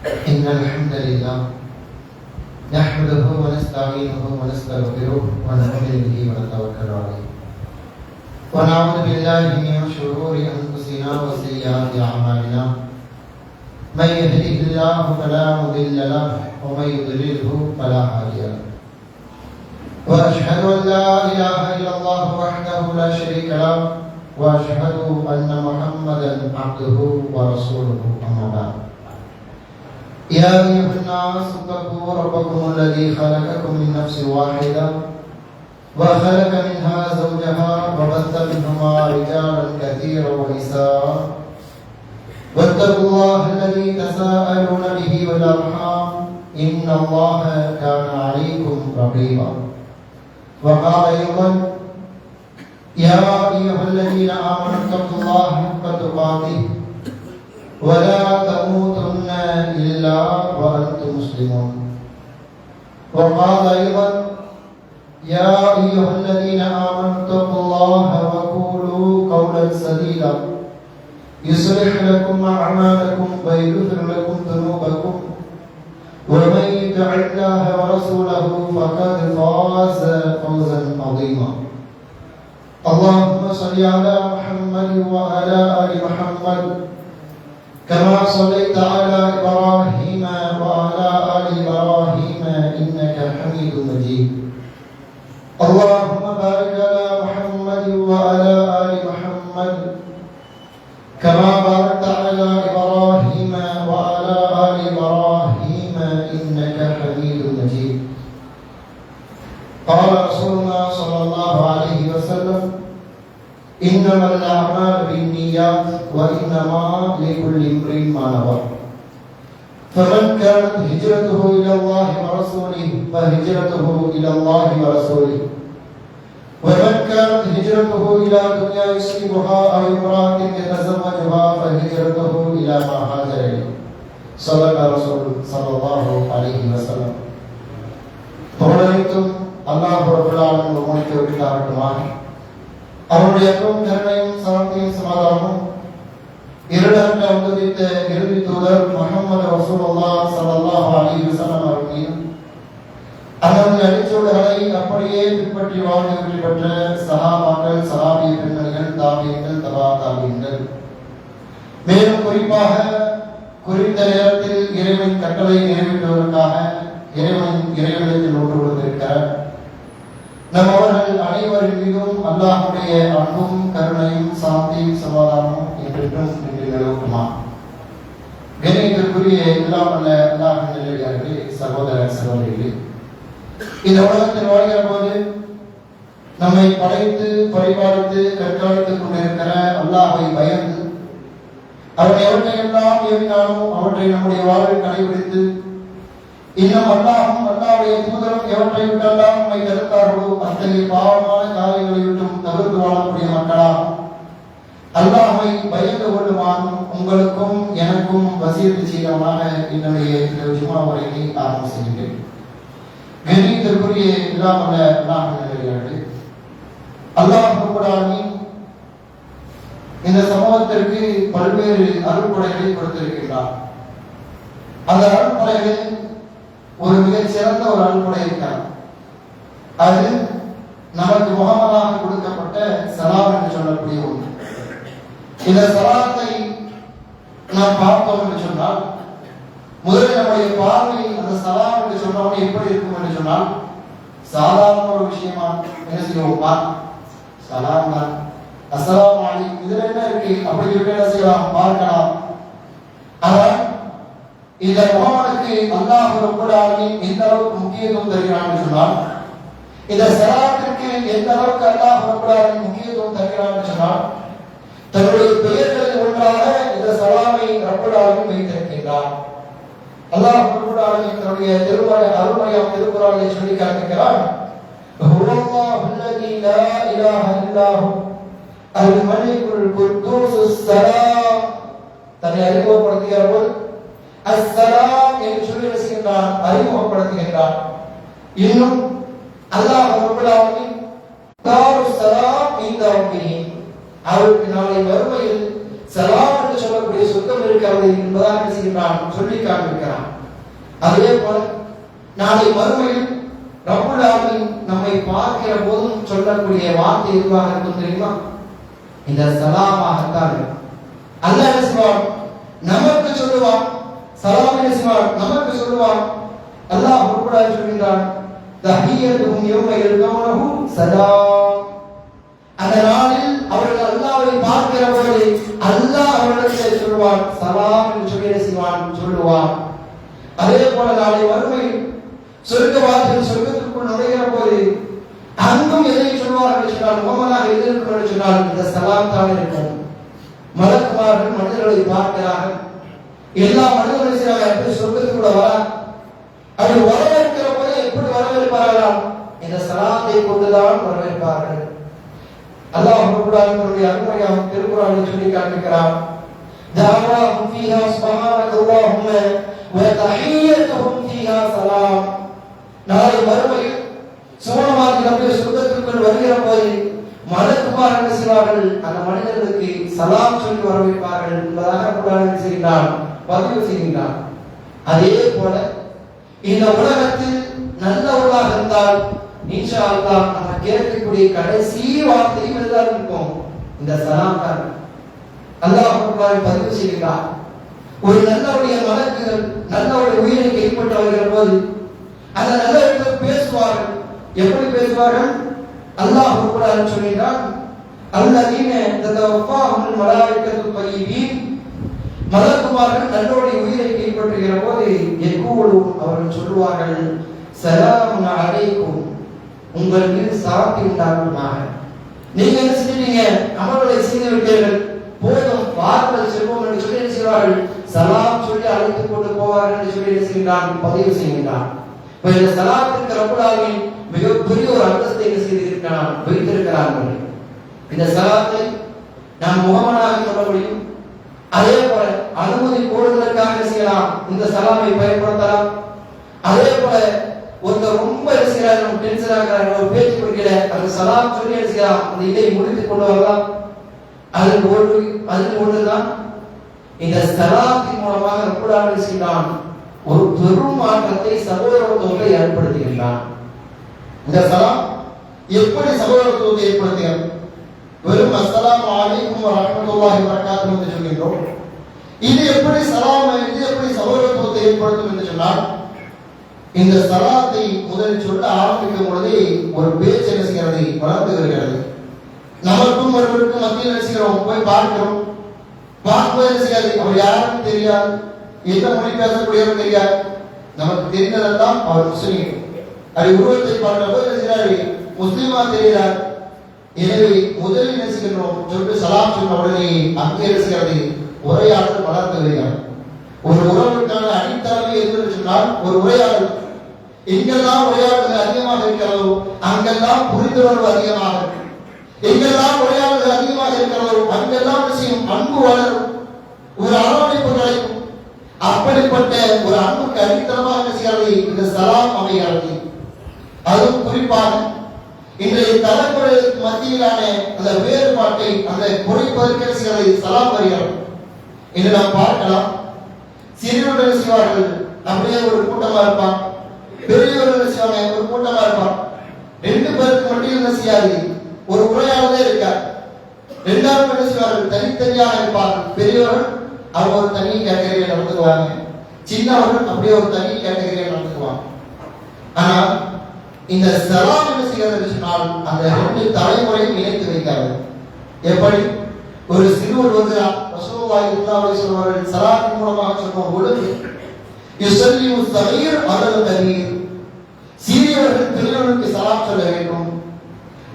إن الحمد لله نحمده ونستعينه ونستغفره ونؤمن به ونتوكل عليه ونعوذ بالله من شرور أنفسنا وسيئات أعمالنا من يهده الله فلا مضل له ومن يضلله فلا هادي له وأشهد أن لا إله إلا الله وحده لا شريك له وأشهد أن محمدا عبده ورسوله أما بعد يا أيها الناس اتقوا ربكم الذي خلقكم من نفس واحدة وخلق منها زوجها وبث منهما رجالا كثيرا ونساء واتقوا الله الذي تساءلون به والأرحام إن الله كان عليكم رقيبا وقال أيضا يا أيها الذين آمنوا اتقوا الله حق تقاته ولا تموتن إلا وأنتم مسلمون وقال أيضا يا أيها الذين آمنوا اتقوا الله وقولوا قولا سديدا يصلح لكم أعمالكم ويغفر لكم ذنوبكم ومن يطع الله ورسوله فقد فاز فوزا عظيما اللهم صل على محمد وعلى آل محمد كما صليت على إبراهيم وعلى آل إبراهيم إنك حميد مجيد اللهم بارك على محمد وعلى آل محمد كما باركت على إبراهيم وعلى آل إبراهيم إنك حميد مجيد قال رسولنا صلى الله عليه وسلم إنما الأعمال بالنيات وإنما لكل امرئ ما نوى فمن كانت هجرته إلى الله ورسوله فهجرته إلى الله ورسوله ومن كانت هجرته إلى دنيا يصيبها أو امرأة يتزوجها فهجرته إلى ما هاجر إليه صدق رسول صلى الله عليه وسلم புகழனைத்தும் அல்லாஹ் ரப்பல் ஆலமீன் ஒருவனுக்கே உரித்தாகட்டுமாக. அவருடைய கருணையும் சாந்தியும் சமாதானமும் இருளற்ற உதவித்த இறுதி தூதர் முஹம்மது ரசூலுல்லாஹ் ஸல்லல்லாஹு அலைஹி வஸல்லம் அவர்கள் அவருடைய அடிச்சுவடுகளை அப்படியே பின்பற்றி வாழ்ந்து வெற்றி பெற்ற சஹாபாக்கள், சஹாபிய பெண்மணிகள், தாபியங்கள், தபா தாபியங்கள், மேலும் குறிப்பாக குறித்த நேரத்தில் இறைவன் கட்டளை நிறைவேற்றுவதற்காக இறைவனிடத்தில் ஒன்று கொண்டிருக்கிறார் நம் அவர்கள் அனைவரின் மீதும் அல்லாஹுடைய அன்பும் கருணையும் சாந்தியும் சமாதானமும் என்றென்றும் நிலவுமா. கணியத்திற்குரிய எல்லாம் அல்ல அல்லாஹின் நல்லடியார்களே, சகோதர சகோதரிகளே, இந்த உலகத்தில் வாழ்கிற போது நம்மை படைத்து பரிபாலித்து கற்காலித்துக் கொண்டிருக்கிற அல்லாஹை பயந்து அவனை எவற்றையெல்லாம் ஏவினாலும் அவற்றை நம்முடைய வாழ்வில் கடைபிடித்து இன்னும் அல்லாஹும் அல்லாஹ்வுடைய தூதரும் எவற்றை விட்டெல்லாம் நம்மை தடுத்தார்களோ அத்தகைய பாவமான காரியங்களை விட்டும் தவிர்த்து வாழக்கூடிய மக்களாகும் அல்லாஹை பயந்து கொள்ளுமாறும் உங்களுக்கும் எனக்கும் வசியத்து செய்தவனாக என்னுடைய இந்த ஜுமா உரையை ஆரம்பம் செய்கின்றேன். கணியத்திற்குரிய இல்லாமல்ல அல்லாஹ் அல்லாஹ் ரப்பல் ஆலமீன் இந்த சமூகத்திற்கு பல்வேறு அருள்கொடைகளை கொடுத்திருக்கின்றார். அந்த அருள்கொடைகளில் ஒரு மிகச் சிறந்த ஒரு அருள்கொடை இருக்கிறார். அது நமக்கு முகமதாக கொடுக்கப்பட்ட சலாம் என்று சொல்லக்கூடிய ஒன்று. இந்த சலாத்தை நாம் பார்த்தோம் என்று சொன்னால் முதலில் நம்முடைய பார்வை அந்த சலாம் என்று சொன்னவங்க எப்படி இருக்கும் என்று சொன்னால் சாதாரண ஒரு விஷயமா என்ன செய்வோமா, சலாம் தான், அஸ்ஸலாமு அலைக்கும், இதுல என்ன இருக்கு அப்படி என்ன செய்யலாம், பார்க்கலாம். ஆனால் இந்த முகமதுக்கு அல்லாஹ் ரப்பல் ஆலமீன் எந்த அளவுக்கு முக்கியத்துவம் தருகிறான் என்று சொன்னால், இந்த சலாத்திற்கு எந்த அளவுக்கு அல்லாஹ் ரப்பல் ஆலமீன் முக்கியத்துவம் தருகிறான் என்று சொன்னால், தன்னுடைய பெயர்களில் ஒன்றாக இந்த சலாமை ரப்பல் ஆலமீன் வைத்திருக்கின்றார். அல்லாஹ் ரப்பல் ஆலமீன் தன்னுடைய அருள்மறையாம் திருக்குர்ஆனிலே சொல்லி காட்டுகிறான், ஹுவல்லாஹு அல்லதி லா இலாஹ இல்லாஹு அல் மலிக்குல் குத்தூஸ் ஸலாம். தன்னை அறிமுகப்படுத்துகிற போது அஸ்ஸலாம் என்று சொல்லி ரசிக்கின்றான், அறிமுகப்படுத்துகின்றான். இன்னும் அல்லாஹ் ரப்பல் ஆலமீன் தாருஸ் ஸலாம் இந்த ரப்பிஹி, அவருக்கு நாளை மறுமையில் சலாம் என்று சொல்லக்கூடிய சொர்க்கம் கொண்டிருக்கிறது என்பதாக செய்கிறான், சொல்லி காண்பிக்கிறான். அதே போல நாளை மறுமையில் ரப்புல் ஆலமீன் நம்மை பார்க்கிற போதும் சொல்லக்கூடிய வார்த்தை எதுவாக இருக்கும் தெரியுமா? இந்த சலாமாகத்தான். அல்லாஹ் என்ன செய்வான்? நமக்கு சொல்லுவான். சலாம் என்ன செய்வான்? நமக்கு சொல்லுவான். அல்லாஹ் ரப்புல் ஆலமீன் சொல்கிறான், தஹியத்துஹும் யௌம யல்கௌனஹு சலாம். அந்த நாளில் அவர்கள் அல்லாஹ்வை பார்க்கிற போது அல்லாஹ் அவர்களுக்கு சொல்லுவான், சலாம் என்று சொல்லி செய்வான், சொல்லுவான். அதே போல நாளை வறுமையில் சொர்க்கவாசிகள் சொர்க்கத்திற்குள் நுழைகிற போது அங்கும் எதை சொல்வார்கள் சொன்னால், முகமதாக எதிர்ப்பு சொன்னால் இந்த சலாம் தான் இருக்கும். மலக்குமார்கள் மனிதர்களை பார்க்கிறார்கள். எல்லா மனிதர்களும் எப்படி சொர்க்கத்துக்குள்ள வர அவர்கள் வரவேற்கிற போது எப்படி வரவேற்பார்களாம்? இந்த சலாத்தை கொண்டுதான் வரவேற்பார்கள். அல்லாஹ் தன்னுடைய அருமையாம் திருக்குறானில் சொல்லி காண்பிக்கிறான், தஅவாஹும் ஃபீஹா சுப்ஹானக அல்லாஹும்ம வ தஹிய்யத்துஹும் ஃபீஹா ஸலாம். நாளை மறுமையில் சுவனவாதி நம்முடைய சொர்க்கத்திற்குள் வருகிற போது மலக்குமார் என்ன செய்வார்கள்? அந்த மனிதர்களுக்கு சலாம் சொல்லி வரவேற்பார்கள் என்பதாக குர்ஆனில் செய்கிறான், பதிவு செய்கின்றான். அதே போல இந்த உலகத்தில் நல்லவர்களாக இருந்தால் இன்ஷா அல்லாஹ் நம்ம கேட்கக்கூடிய கடைசி வார்த்தையும் இதுதான் இருக்கும், இந்த சலாம் தான். அல்லாஹ் குர்ஆனில் பதிவு செய்கிறான், ஒரு நல்லவருடைய மலக்குகள் நல்லவருடைய உயிரை கைப்பற்ற வருகிற போது அந்த நல்லவர்கள் பேசுவார்கள். எப்படி பேசுவார்கள்? அல்லாஹ் குர்ஆனில் சொல்கிறான், அல்லதீன ததவஃபாஹுல் மலாயிகத்து தய்யிபீன். மலக்குமார்கள் நல்லவருடைய உயிரை கைப்பற்றுகிற போது யகூலு அவர்கள் சொல்வார்கள், ஸலாமுன் அலைக்கும், உங்கள் மீது சாந்தி உண்டாகுமாக. நீங்க என்ன செஞ்சீங்க? அமல்களை செய்து விட்டீர்கள், போதும் வாருங்கள் செல்வோம் என்று சொல்லி என்ன செய்வார்கள்? சலாம் சொல்லி அழைத்துக் கொண்டு போவார்கள் என்று சொல்லி என்ன செய்கிறான்? பதிவு செய்கின்றான். இந்த சலாத்திற்கு ரப்புல் ஆலமீன் மிகப்பெரிய ஒரு அந்தஸ்தை என்ன செய்திருக்கிறான்? வைத்திருக்கிறார்கள். இந்த சலாத்தை நாம் முகமனாக சொல்ல முடியும். அதே போல அனுமதி கோருவதற்காக செய்யலாம், இந்த சலாமை பயன்படுத்தலாம். அதே போல ஒருத்தர் ரொம்ப செய்யறாரு, டென்ஷன் ஆகிறாரு, ஒரு பேச்சு கொடுக்கல, அந்த சலாம் சொல்லி செய்யலாம், அந்த இதை முடித்துக் கொண்டு வரலாம். அதுக்கு ஒன்றுதான் இந்த சலாத்தின் மூலமாக ரப்புல் ஆலமீன் செய்கிறான், ஒரு பெரும் மாற்றத்தை சகோதரத்துவத்தை ஏற்படுத்துகின்றான். இந்த சலாம் எப்படி சகோதரத்துவத்தை ஏற்படுத்துகிறது? வெறும் அஸ்ஸலாமு அலைக்கும் வரஹ்மத்துல்லாஹி வபரகாத்துஹு என்று சொல்கின்றோம். இது எப்படி சலாம், இது எப்படி சகோதரத்துவத்தை ஏற்படுத்தும் என்று சொன்னால், இந்த சலாத்தை முதலில் சொல்ல ஆரம்பிக்கும் பொழுதே ஒரு பேச்சு என்ன செய்கிறது? வளர்ந்து வருகிறது. நமக்கும் ஒருவருக்கும் மத்தியில் என்ன செய்கிறோம்? போய் பார்க்கிறோம். பார்க்கும்போது என்ன செய்யாது? அவர் யாருன்னு தெரியாது, எந்த மொழி பேசக்கூடியவர் தெரியாது. நமக்கு தெரிந்ததெல்லாம் அவர் முஸ்லீம். அது உருவத்தை பார்க்கிற போது என்ன செய்கிறாரு? முஸ்லீமா தெரிகிறார். எனவே முதலில் என்ன செய்கின்றோம்? சொல்லிட்டு சலாம் சொன்ன உடனே அங்கே என்ன செய்கிறது? உரையாடல் வளர்ந்து வருகிறது. ஒரு உறவுக்கான அடித்தளமே எது சொன்னால் ஒரு உரையாடல். எங்கெல்லாம் உரையாடல்கள் அதிகமாக இருக்கிறதோ அங்கெல்லாம் புரிந்துணர்வு அதிகமாக இருக்கும். எங்கெல்லாம் உரையாடல்கள் அதிகமாக இருக்கிறதோ அங்கெல்லாம் விஷயம் அன்பு வளரும், ஒரு அரவணைப்பு கிடைக்கும். அப்படிப்பட்ட ஒரு அன்புக்கு அடித்தளமாக என்ன செய்கிறது? இந்த சலாம் அமைகிறது. அதுவும் குறிப்பாக இன்றைய தலைமுறைகளுக்கு மத்தியிலான அந்த வேறுபாட்டை அந்த குறைப்பதற்கு என்ன செய்கிறது? சலாம் வருகிறது என்று நாம் பார்க்கலாம். சிறியவர்கள் செய்வார்கள், அப்படியே ஒரு கூட்டமா இருப்பான். பெரியவர்கள் செய்வாங்க, ஒரு கூட்டமா இருப்பான். ரெண்டு பேருக்கு மட்டும் என்ன செய்யாது? ஒரு உரையாடலே இருக்கார். ரெண்டாவது என்ன செய்வார்கள்? தனித்தனியாக இருப்பார்கள். பெரியவர்கள் அவங்க ஒரு தனி கேட்டகரியில் நடந்துக்குவாங்க, சின்னவர்கள் அப்படியே ஒரு தனி கேட்டகரியில் நடந்துக்குவாங்க. ஆனால் இந்த சலாம் என்ன செய்கிறது சொன்னால் அந்த ரெண்டு தலைமுறையும் இணைத்து வைக்கிறது. எப்படி? ஒரு சிறுவர் வருகிறார், ரசூலுல்லாஹி ஸல்லல்லாஹு அலைஹி வஸல்லம் அவர்கள் சலாத்தின் மூலமாக சொன்ன பொழுது யுஸல்லிமு ஸகீர் அலல் கபீர், சிறியவர்கள் பெரியவர்களுக்கு சலாம் சொல்ல வேண்டும்.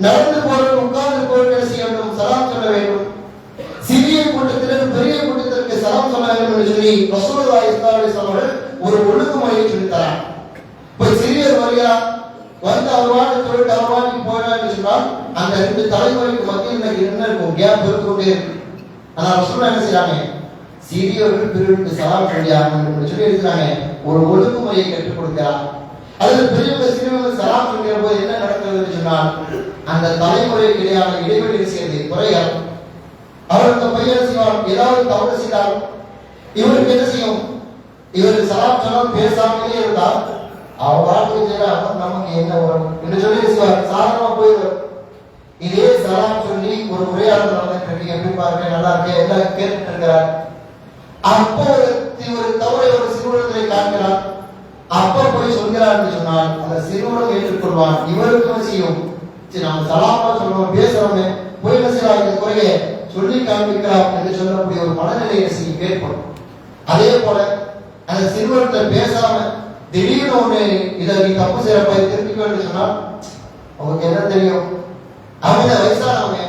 நடந்து போறவர்கள் உட்கார்ந்து போறவர்கள் செய்ய வேண்டும், சலாம் சொல்ல வேண்டும். சிறிய கூட்டத்திற்கு பெரிய கூட்டத்திற்கு சலாம் சொல்ல வேண்டும் என்று சொல்லி ரசூலுல்லாஹி ஸல்லல்லாஹு அலைஹி வஸல்லம் அவர்கள் ஒரு ஒழுங்குமுறையை சொல்லித் தரார். இப்போ சிறியர் வருகிறார், வந்து அவர்வாடு தொழில் அவர்வாடி போயிடா என்று சொன்னால் அந்த ரெண்டு தலைமுறைக்கு மத்தியில் என்ன இருக்கும்? கேப் இருக்கொண்டே இருக்கு. ஆனால் ரசூலுல்லாஹ் என்ன செய்யறாங்க? சிறியவர்கள் பெரியவர்களுக்கு சலாம் சொல்லியாகணும் என்று சொல்லி இருக்கிறாங்க. ஒரு ஒழுங்குமுறையை கற்றுக் கொடுக்கிறார். அதில் பெரியவர்கள் சிறியவர்கள் சலாம் சொல்கிற போது என்ன நடக்கிறது என்று சொன்னால் அந்த தலைமுறைக்கு இடையான இடைவெளி செய்யறது குறையாது. அவர் அந்த பையன் செய்வார், ஏதாவது தவறு செய்தாலும் இவருக்கு என்ன செய்யும்? இவருக்கு சலாம் சொன்னால் பேசாமலே இருந்தா அவன் வாழ்க்கை செய்யறாங்க, நமக்கு என்ன வரும் என்று சொல்லி சாதாரணமா போயிடுவார். இதே சலாம் சொல்லி ஒரு உரையாடல் நடந்துட்டு இருக்கு, எப்படி பாருங்க நல்லா இருக்கு, எல்லாம் கேட்டுட்டு இருக்கிறார். அப்போ ஒரு தவறை ஒரு சிறுவனத்தை காண்கிறார். அப்ப போய் சொல்கிறார் என்று சொன்னால் அந்த சிறுவனும் ஏற்றுக்கொள்வான். இவருக்கும் செய்யும், நம்ம சலாமா சொல்றோம் பேசுறோமே, போய் என்ன செய்யலாம், இந்த குறைய சொல்லி காண்பிக்கலாம் என்று சொல்லக்கூடிய ஒரு மனநிலையை செய்யும் ஏற்படும். அதே போல அந்த சிறுவனத்தை பேசாம திடீர்னு ஒண்ணு இதை நீ தப்பு செய்யறப்ப திருப்பிக்கணும்னு சொன்னா அவங்களுக்கு என்ன தெரியும்? அவங்க வயசானவங்க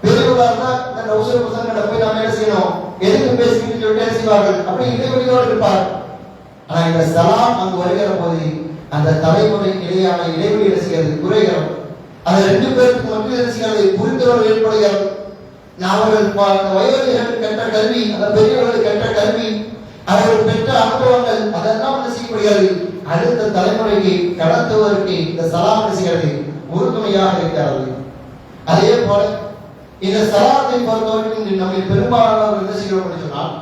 பெரியவர்களா இந்த உசர பசங்க போய் நம்ம என்ன செய்யணும், எதுக்கு பேசிக்கிட்டு சொல்லிட்டு செய்வார்கள், அப்படி இடைவெளியோடு இருப்பார். ஆனா இந்த சலாம் அங்கு வருகிற போது அந்த தலைமுறைக்கு இடையான இடைவெளி செய்கிறது குறைகிறது. அந்த ரெண்டு பேருக்கு மட்டும் என்ன செய்கிறது, புரிந்துணர்வு ஏற்படுகிறது. அவர்கள் வயோதிகர்கள் கற்ற கல்வி, அந்த பெரியவர்கள் கற்ற கல்வி, அவர்கள் பெற்ற அனுபவங்கள் அதெல்லாம் என்ன செய்யப்படுகிறது, அடுத்த தலைமுறைக்கு கடத்துவதற்கு இந்த சலாம் செய்கிறது உறுதுணையாக இருக்கிறது. அதே போல இந்த சலாத்தை பொறுத்தவரைக்கும் நம்ம பெரும்பாலானவர்கள் என்ன செய்யணும் சொன்னால்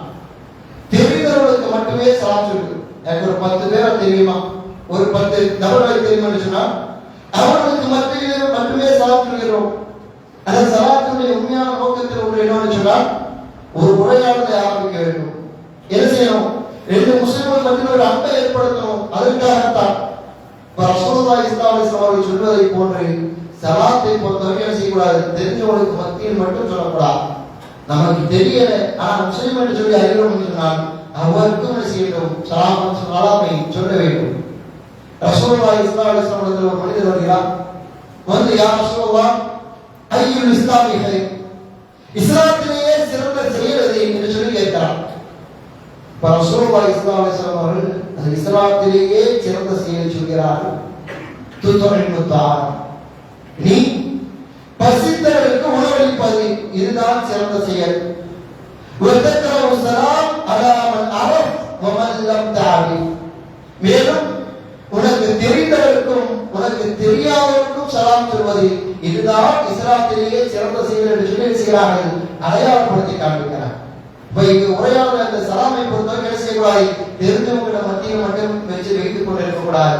தெரிந்தவர்களுக்கு மட்டுமே சலாம் சொல்லு. எனக்கு ஒரு 10 பேரை தெரியுமா, ஒரு 10 நபர்களை தெரியுமா சொன்னால் அவர்களுக்கு மட்டுமே சலாம் சொல்கிறோம். அந்த சலாத்துடைய உண்மையான நோக்கத்தில் ஒன்று என்னன்னு சொன்னால் ஒரு உரையாடலை ஆரம்பிக்க வேண்டும். என்ன செய்யணும், 2 முஸ்லிம்கள் மத்தியில் ஒரு அன்பை ஏற்படுத்தணும். அதற்காகத்தான் ரசூலுல்லாஹி ஸல்லல்லாஹு அலைஹி வஸல்லம் சொல்வதை போன்று சலாத்தை பொறுத்தவரை என்ன செய்யக்கூடாது, தெரிஞ்சவங்களுக்கு மத்தியில் மட்டும் சொல்லக்கூடாது. நமக்கு தெரியல ஆனா முஸ்லிம் என்று சொல்லி அறிகிறோம் சொன்னால் அவருக்கும் என்ன செய்யணும், சலாமை சொல்ல வேண்டும். ரசூலுல்லாஹி ஸல்லல்லாஹு அலைஹி வஸல்லம் ஒரு மனிதர் வருகிறார், வந்து யா ரசூலுல்லாஹ் ஐயுல் இஸ்லாமி ஹைர், இஸ்லாத்திலேயே சிறந்த செயல் எது என்று சொல்லி கேட்கிறார். ரசூலுல்லாஹி ஸல்லல்லாஹு அலைஹி வஸல்லம் அவர்கள் அந்த இஸ்லாத்திலேயே சிறந்த செயல் சொல்கிறார்கள், துத்ரிமுத்தான், நீ பசித்தவர்களுக்கு உணவளிப்பது, இதுதான் சிறந்த செயல். வதக்கரு ஸலாம் அலா மன் அரஃப் வ மன் லம் தஅரிஃப், மேலும் உனக்கு தெரிந்தவருக்கும் உனக்கு தெரியாதவருக்கும் சலாம் சொல்வது, இதுதான் இஸ்லாத்திலேயே சிறந்த செயல் என்று சொல்லி செய்கிறார்கள், அடையாளப்படுத்தி காண்பிக்கிறார். இப்ப இங்கு உரையாடல் அந்த சலாமை பொறுத்தவரை என்ன செய்யக்கூடாது, தெரிஞ்சவங்கள மத்தியில் மட்டும் வச்சு வைத்துக் கொண்டு இருக்கக்கூடாது.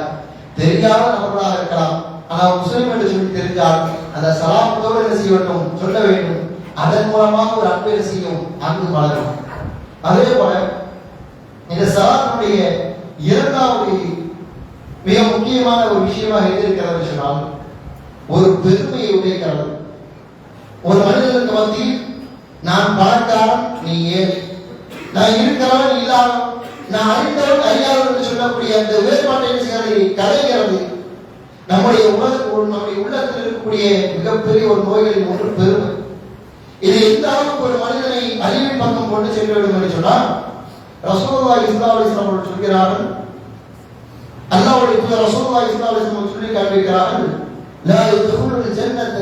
தெரியாத நபர்களாக இருக்கலாம், ஆனா முஸ்லிம் என்று சொல்லி தெரிஞ்சால் அந்த சலாமத்தோடு என்ன செய்ய வேண்டும், சொல்ல வேண்டும். அதன் மூலமாக ஒரு அன்பை செய்யும், அன்பு வளரும். அதே போல இந்த சலாமுடைய இரண்டாவது மிக முக்கியமான ஒரு விஷயமாக எது இருக்கிறது சொன்னால் ஒரு பெருமையை உடைக்கிறது. ஒரு மனிதனுக்கு மத்தியில் நான் பணக்காரன் நீ ஏழை, நான் இருக்கிறவன் இல்லாதவன், நான் அறிந்தவன் அறியாதவன் என்று சொல்லக்கூடிய அந்த வேறுபாட்டை கலைகிறது. நம்முடைய உள்ளத்தில் இருக்கக்கூடிய மிகப்பெரிய ஒரு நோய்களின் ஒன்று பெருமை. இது எந்த அளவுக்கு ஒரு மனிதனை அழிவின் பக்கம் கொண்டு சென்று விடும் என்று சொன்னால் ரசூலுல்லாஹி ஸல்லல்லாஹு அலைஹி வஸல்லம் சொல்கிறார்கள், அல்லாஹ்வுடைய தூதர் ரசூலுல்லாஹி ஸல்லல்லாஹு அலைஹி வஸல்லம் சொல்லி காண்பிக்கிறார்கள், லா யதுகுலுல் ஜன்னத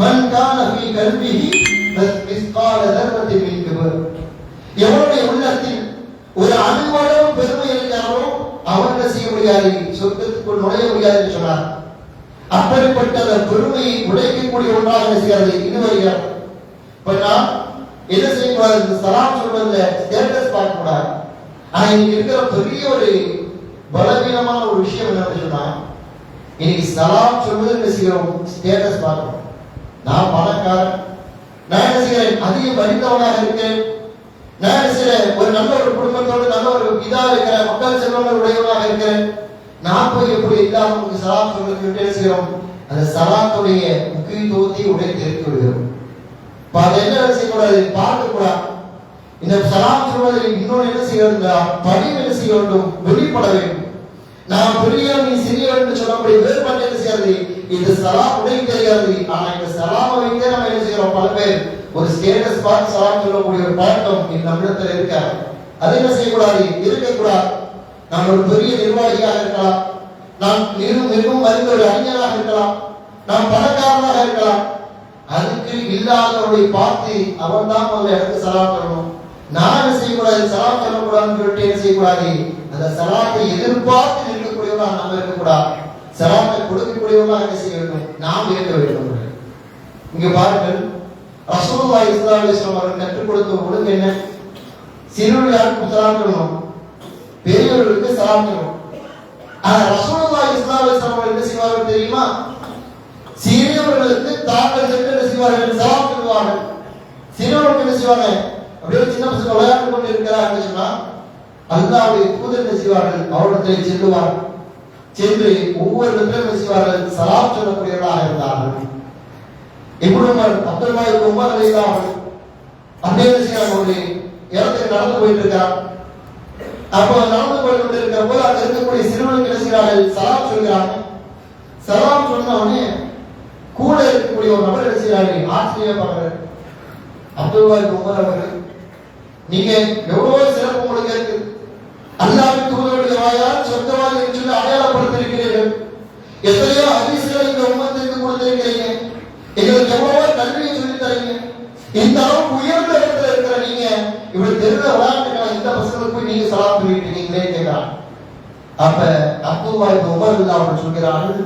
மன் கான ஃபீ கல்பிஹி மிஸ்கால தர்ரத்தின் மின் கிபர், எவருடைய உள்ளத்தில் ஒரு அணுவளவு பெருமை இருக்கிறாரோ அவன் என்ன செய்ய முடியாது, சொர்க்கத்துக்குள் நுழைய முடியாது என்று சொன்னார். அப்படிப்பட்ட அந்த பெருமையை உடைக்கக்கூடிய ஒன்றாக என்ன செய்கிறது, இது வருகிறது. இப்ப நான் என்ன செய்யக்கூடாது, இந்த சலாம் சொல்வதில் ஸ்டேட்டஸ் பார்க்க கூடாது. ஆனா இன்னைக்கு இருக்கிற பெரிய ஒரு பலவீனமான ஒரு விஷயம் என்னன்னு சொன்னா, இன்னைக்கு சலாம் சொல்வது என்ன செய்யறோம், ஸ்டேட்டஸ் பார்க்கணும். நான் பணக்காரன், நான் என்ன செய்கிறேன், அதிகம் படித்தவனாக இருக்கிறேன், நான் சில ஒரு நல்ல ஒரு குடும்பத்தோடு நல்ல ஒரு இதா இருக்கிற மக்கள் செல்வங்கள் உடையவனாக இருக்கிறேன், நான் போய் எப்படி இல்லாம சலாம் சொல்றது என்ன செய்யறோம், அந்த சலாத்துடைய முக்கியத்துவத்தை உடைத்து எடுத்து விடுகிறோம். அதை என்ன செய்யக்கூடாது, பார்க்க கூடாது. இந்த சலாம் சொல்வதில் இன்னொன்று என்ன செய்யறது, பணிவு என்ன செய்ய வேண்டும், வெளிப்பட வேண்டும். நான் பெரியவன் நீ சிறியவன் என்று சொல்லக்கூடிய வேறுபாட்டை என்ன செய்யறது, இந்த சலாம் உடை தெரியாது. ஆனா இந்த சலாமை வைத்தே நம்ம என்ன செய்யறோம், பல பேர் ஒரு ஸ்டேட்டஸ் பார்த்து சலாம் சொல்லக்கூடிய ஒரு பழக்கம் இந்த நம்மிடத்தில் இருக்காது. அதை என்ன செய்யக்கூடாது, இருக்கக்கூடாது. நான் ஒரு பெரிய நிர்வாகியாக இருக்கலாம், நான் மிகவும் அறிந்த ஒரு அறிஞராக இருக்கலாம், நான் பணக்காரனாக இருக்கலாம், அதுக்கு இல்லாதவரை பார்த்து அவன் தான் முதல்ல எனக்கு சலாம் சொல்லணும், நான் என்ன செய்யக்கூடாது, சலாம் சொல்லக்கூடாதுன்னு சொல்லிட்டு என்ன செய்யக்கூடாது, அந்த சலாத்தை எதிர்பார்த்து நிற்கக்கூடியவர்களாக நாம் இருக்கக்கூடாது. சலாத்தை கொடுக்கக்கூடியவர்களாக என்ன செய்ய வேண்டும், நாம் இருக்க வேண்டும். இங்க பாருங்கள், ரசூலுல்லாஹி ஸல்லல்லாஹு அலைஹி வஸல்லம் அவர்கள் கற்றுக் கொடுத்த ஒழுங்கு என்ன, சிறுவர்களுக்கு சலாம் சொல்லணும், பெரியவர்களுக்கு சலாம் சொல்லணும். ஆனா ரசூலுல்லாஹி ஸல்லல்லாஹு அலைஹி வஸல்லம் என்ன செய்வார்கள் தெரியுமா? சிறியவர்களுக்கு தாங்கள் சென்று என்ன செய்வார்கள்? சலாம் சொல்வார்கள். சிறியவர்களுக்கு என்ன செய்வாங்க? அப்படியே சின்ன பசங்க விளையாண்டு கொண்டு இருக்கிறார்கள் சொன்னா அல்லாஹ்வுடைய தூதர் என்ன செய்வார்கள்? அவரிடத்தில் செல்லுவார்கள். சென்று ஒவ்வொரு இடத்திலும் என்ன செய்வார்கள்? சலாம் சொல்லக்கூடியவர்களாக இருந்தார்கள். இப்னு அப்துல்லாஹ் இப்னு உமர் ரலியல்லாஹு அன்ஹு அப்படியே என்ன செய்யறாங்க? ஒரு இடத்துக்கு நடந்து போயிட்டு இருக்காங்க. அப்போ நடந்து போயிட்டு இருக்கிற போது அங்க இருக்கக்கூடிய சிறுவர்களுக்கு என்ன செய்யறார்கள்? சலாம் சொல்கிறாங்க. சலாம் சொன்ன உடனே கூட இருக்கக்கூடிய ஒரு நபர் என்ன செய்யறாரு? ஆச்சரியமா பார்க்கிறார். அப்துல்லாஹ் இப்னு உமர் அவர்கள், நீங்க எவ்வளவு சிறப்பு உங்களுக்கு இருக்கு, அல்லாஹ்வின் தூதருடைய வாயால் சொர்க்கவாதி என்று சொல்லி அடையாளப்படுத்தியிருக்கிறீர்கள், எத்தனையோ ஹதீஸ்களை இந்த உம்மத்திற்கு கொடுத்திருக்கிறீங்க, எங்களுக்கு எவ்வளவோ கல்வியை சொல்லி தரீங்க, இந்த அளவுக்கு உயர்ந்த இடத்துல இருக்கிற நீங்க இப்படி தெரிந்த விளையாட்டுகளை இந்த பசங்களுக்கு போய் நீங்க சலாம் சொல்லிட்டு இருக்கீங்களே கேட்கிறான். அப்ப அப்துல்லாஹ் இப்னு உமர் ரலியல்லாஹு அன்ஹு சொல்கிறார்கள்,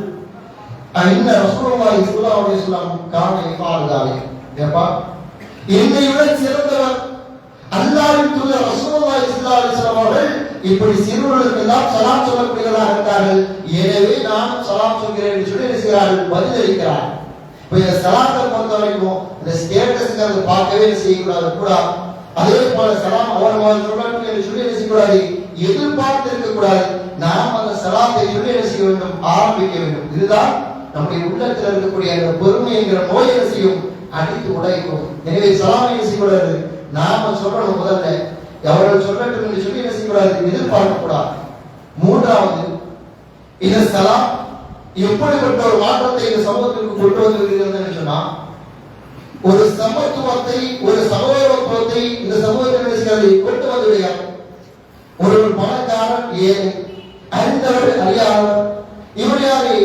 இந்த ரசூலுல்லாஹி ஸல்லல்லாஹு அலைஹி வஸல்லம் கான இஃபாலுதாலே, ஏப்பா என்னையுடன் சிறந்தவர் அல்லாஹ்வின் தூதர் ரசூலுல்லாஹி ஸல்லல்லாஹு அலைஹி வஸல்லம் அவர்கள் இப்படி சிறுவர்களுக்கு எல்லாம் சலாம் சொல்லக்கூடியவர்களாக இருந்தார்கள், எனவே நான் சலாம் சொல்கிறேன் என்று சொல்லி என்ன செய்கிறார்கள்? பதிலளிக்கிறார். இப்ப இந்த சலாத்தை பொறுத்த வரைக்கும் இந்த ஸ்டேட்டஸ்ங்கிறது பார்க்கவே செய்யக்கூடாது கூடாது. அதே போல சலாம் அவர் சொல்லணும் என்று சொல்லி என்ன செய்யக்கூடாது? எதிர்பார்த்து இருக்கக்கூடாது. நாம் அந்த சலாத்தை சொல்லி என்ன செய்ய வேண்டும்? ஆரம்பிக்க வேண்டும். இதுதான் நம்முடைய உள்ளத்தில் இருக்கக்கூடிய அந்த பொறுமை என்கிற நோய் என்ன செய்யும்? அடித்து உடைக்கும். எனவே சலாம் என்ன செய்யக்கூடாது? நாம சொல்லணும் முதல்ல, அவர்கள் சொல்லட்டும் என்று சொல்லி என்ன செய்யக்கூடாது? எதிர்பார்க்க கூடாது. மூன்றாவது, இந்த சலாம் எப்படிப்பட்ட ஒரு மாற்றத்தை இந்த சமூகத்திற்கு கொண்டு வந்திருக்கிறது சொன்னா, ஒரு சமத்துவத்தை, ஒரு சகோதரத்துவத்தை இந்த சமூகத்தில் கொண்டு வந்துவிடுகிறார். ஒரு பணக்காரன் ஏழை, அறிந்தவர் அறியாதவர், இவர் யாரை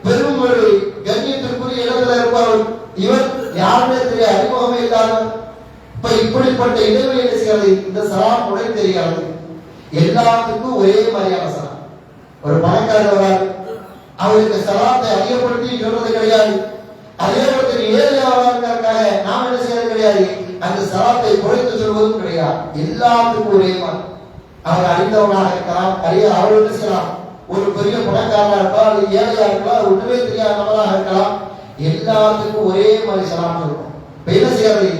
பெரும் ஒரு கண்ணியத்திற்குரிய இடத்துல இருப்பவர், இவர் யாருமே தெரிய அறிமுகமே இல்லாதவர். இப்ப இப்படிப்பட்ட இடைவெளி என்ன செய்கிறது? இந்த சலாம் உடனே தெரியாது. எல்லாத்துக்கும் ஒரே மாதிரியான சலாம். ஒரு பணக்காரர் வராது, அவருக்கு சலாத்தை அதிகப்படுத்தி சொல்றது கிடையாது. அதே போல ஏழையாளர்களுக்காக நாம் என்ன செய்யறது கிடையாது, அந்த சலாத்தை குறைத்து சொல்வதும் கிடையாது. எல்லாத்துக்கும் ஒரே மாதிரி. அவர் அறிந்தவனாக இருக்கலாம், அவர் என்ன செய்யலாம், ஒரு பெரிய பணக்காரனா இருக்கலாம், அது ஏழையா இருக்கலாம், ஒன்றுமே தெரியாத நபராக இருக்கலாம், எல்லாத்துக்கும் ஒரே மாதிரி சலாம் சொல்லணும். இப்ப என்ன செய்யறது?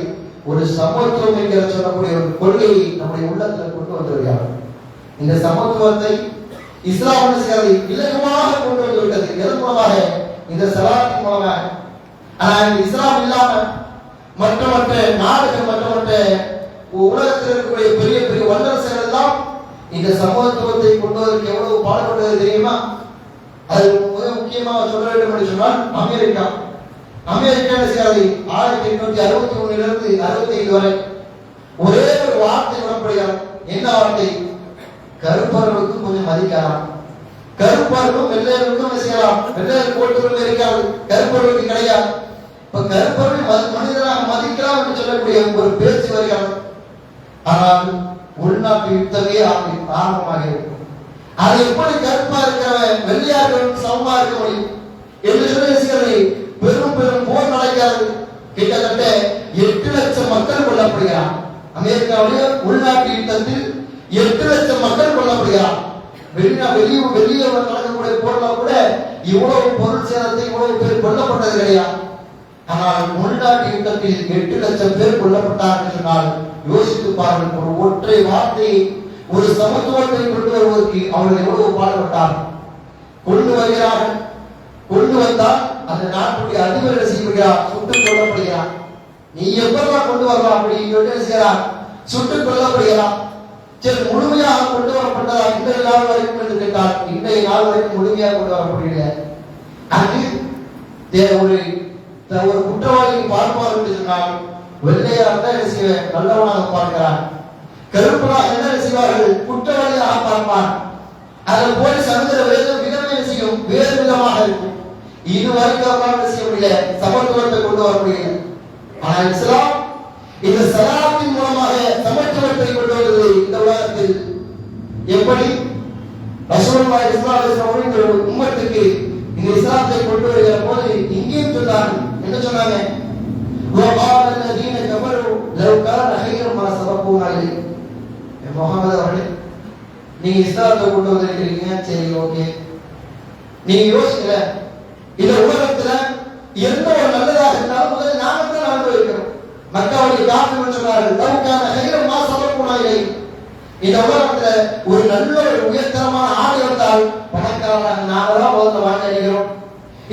ஒரு சமத்துவம் என்கிற சொல்லக்கூடிய ஒரு கொள்கையை நம்முடைய உள்ளத்தில் கொண்டு வந்துவிடுகிறார். இந்த சமத்துவத்தை இஸ்லாம் என்ன செய்யறது? இலகுவாக கொண்டு வந்து விட்டது. எதன் மூலமாக? இந்த சலாத்தின் மூலமாக. ஆனா இந்த இஸ்லாம் இல்லாம மற்ற நாடுகள், மற்ற உலகத்தில் இருக்கக்கூடிய பெரிய பெரிய வல்லரசுகள் எல்லாம் இந்த சமத்துவத்தை கொண்டு வருவதற்கு எவ்வளவு பாடுபட்டது தெரியுமா? அது மிக முக்கியமாக சொல்ல வேண்டும் என்று சொன்னால் அமெரிக்கா என்ன செய்யறது? 1861 65 வரை ஒரே ஒரு வார்த்தை விடப்படுகிறது. என்ன வார்த்தை? கருப்பர்களுக்கும் கொஞ்சம் மதிக்கலாம், கருப்பர்களும் வெள்ளையர்களுக்கும் என்ன செய்யலாம், வெள்ளையர் கோட்டுகள் இருக்காது, கருப்பர்களுக்கு கிடையாது. இப்ப கருப்பர்கள் மனிதனாக மதிக்கலாம் என்று சொல்லக்கூடிய ஒரு பேச்சு வருகிறது. ஆனால் உள்நாட்டு யுத்தமே ஆரம்பமாக இருக்கும். அது எப்படி கருப்பா இருக்கிறவன் வெள்ளையார்களுக்கு சமமா இருக்க முடியும் என்று சொல்லி பெரும் போர் நடக்கிறது. கிட்டத்தட்ட 8 லட்சம் மக்கள் கொல்லப்படுகிறார். அமெரிக்காவுடைய உள்நாட்டு யுத்தத்தில் 8 லட்சம் மக்கள் கொல்லப்படுகிறார். வெளியே நடக்கக்கூடிய போர்ல கூட இவ்வளவு பொருள் சேதத்தை, இவ்வளவு பேர் கொல்லப்பட்டது கிடையாது. ஆனால் உள்நாட்டு யுத்தத்தில் 8 லட்சம் பேர் கொல்லப்பட்டார்கள் சொன்னால் யோசித்து பாருங்கள். ஒரு ஒற்றை வார்த்தை, ஒரு சமத்துவத்தை கொண்டு வருவதற்கு அவர்கள் எவ்வளவு பாடுபட்டார்கள். கொண்டு வருகிறார்கள். கொண்டு வந்தால் அந்த நாட்டுடைய அதிபர் செய்கிறார், சுட்டுக் கொல்லப்படுகிறார். நீ எப்பதான் கொண்டு வரலாம் அப்படின்னு சொல்லி செய்யறார், சுட்டுக் கொல்லப்படுகிறார். சரி, முழுமையாக கொண்டு வரப்பட்டதா இன்றைய நாள் வரைக்கும் என்று கேட்டால் இன்றைய நாள் வரைக்கும் முழுமையாக கொண்டு வரப்படுகிற அது ஒரு குற்றவாளியை பார்ப்பார் என்று சொன்னால் வெள்ளையாக தான் என்ன செய்வ நல்லவனாக பார்க்கிறார், கருப்பனாக என்ன செய்வார்கள் குற்றவாளியாக பார்ப்பார். அதில் போலீஸ் அனுகிற விதமே செய்யும் வேறு விதமாக இருக்கும். இதுவரைக்கும் செய்ய முடியல, சமத்துவத்தை கொண்டு வர முடியல. ஆனால் இஸ்லாம் இந்த சலாத்தின் மூலமாக சமத்துவத்தை கொண்டு வருவது இந்த உலகத்தில். எப்படி ரசூலுல்லாஹி ஸல்லல்லாஹு அலைஹி வஸல்லம் உம்மத்துக்கு இந்த இஸ்லாத்தை கொண்டு வருகிற போது இங்கேயும் சொன்னாங்க. என்ன சொன்னாங்க? وَقَالَ الَّذِينَ كَفَرُوا لَوْ كَانَ خَيْرًا مَا سَبَقُونَا إِلَيْهِ. முகமது அவர்களே, நீங்க இஸ்லாத்தை கொண்டு வந்திருக்கிறீங்க, சரி ஓகே. நீங்க யோசிக்கல, இந்த உலகத்துல எந்த ஒரு நல்லதாக இருந்தாலும் முதல்ல நாம தான் அனுபவிக்கிறோம். மக்காவுடைய காரணம் சொன்னார்கள், தவுக்கான கையில் மாசமக்கூடாது. இந்த உலகத்துல ஒரு நல்ல ஒரு உயர்தரமான ஆடை வந்தால் பணக்காரனாக நாம தான் முதல்ல வாங்கி அணிகிறோம்.